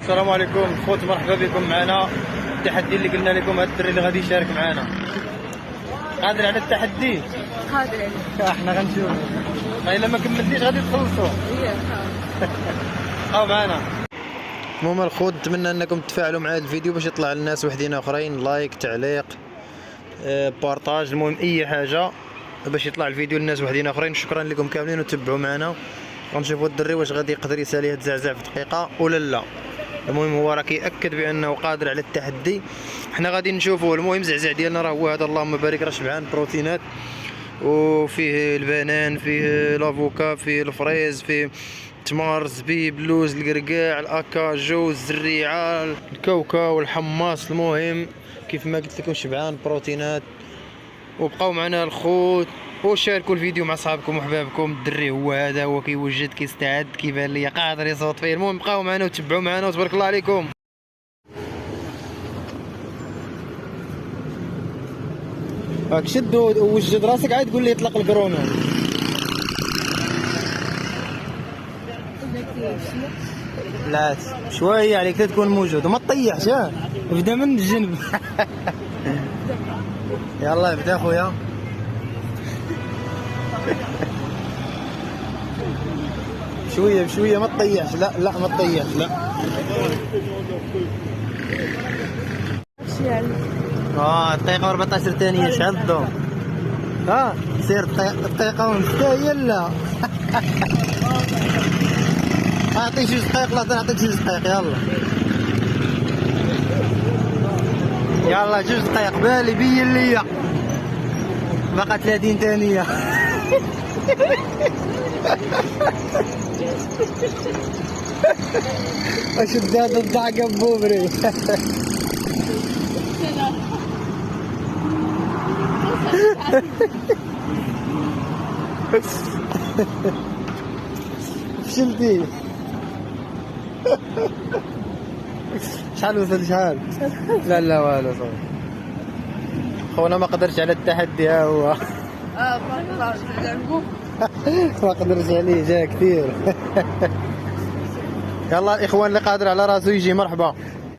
السلام عليكم خوت، مرحبا بكم معنا. التحدي اللي قلنا لكم، هاد الدري اللي غادي يشارك معنا قادر على التحدي؟ قادر عليه. احنا غنشوف الا ما كملتيش غادي تخلصوا. بقاو معنا. المهم الخوت، نتمنى انكم تفاعلوا مع هذا الفيديو باش يطلع للناس وحدين اخرين، لايك، تعليق، بارطاج، المهم اي حاجه باش يطلع الفيديو للناس وحدين اخرين. شكرا لكم كاملين وتبعوا معنا، غنشوفوا الدري واش غادي يقدر يسالي هاد الزعزع في دقيقه ولا لا. المهم هو راه كيأكد بانه قادر على التحدي، حنا غادي نشوفوا. المهم الزعزع ديالنا راه هو هذا، اللهم بارك، راه شبعان بروتينات، وفيه البنان، فيه لافوكا، فيه الفريز، فيه تمر، زبيب، اللوز، القرقاع، الاكاجو، الزريعه، الكاوكاو، الحماص. المهم كيف ما قلت لكم شبعان بروتينات. وبقاو معنا الخوت وشاركوا الفيديو مع صحابكم وحبابكم. الدري هو هذا، هو كيوجد، كيستعد، كيبان ليا قادر يصوت فيه. المهم بقاو معنا وتبعوا معنا وتبارك الله عليكم. راك شد ووجد راسك عاد تقول لي يطلق الكورونا. لا شويه عليك تكون موجود وما تطيحش، ها ابدا من الجنب. يلا ابدا خويا. شويه بشويه، ما تطيحش. لا ما تطيحش، لا. دقيقه و14 ثانيه. شحال الضوء؟ سير دقيقه ونص يلا. اعطيك 2 دقائق. لا نعطيك 2 دقائق. يلا 2 دقائق. بالي بين ليا بقى 30 ثانيه. اشد هذا الضعقه بوبري. فشلتي. شحال وصل؟ شحال؟ لا والو صافي. خونا ما قدرش على التحدي. ها هو. ما قدرش عليه، جا كثير. يلا الاخوان اللي قادر على راسو يجي مرحبا.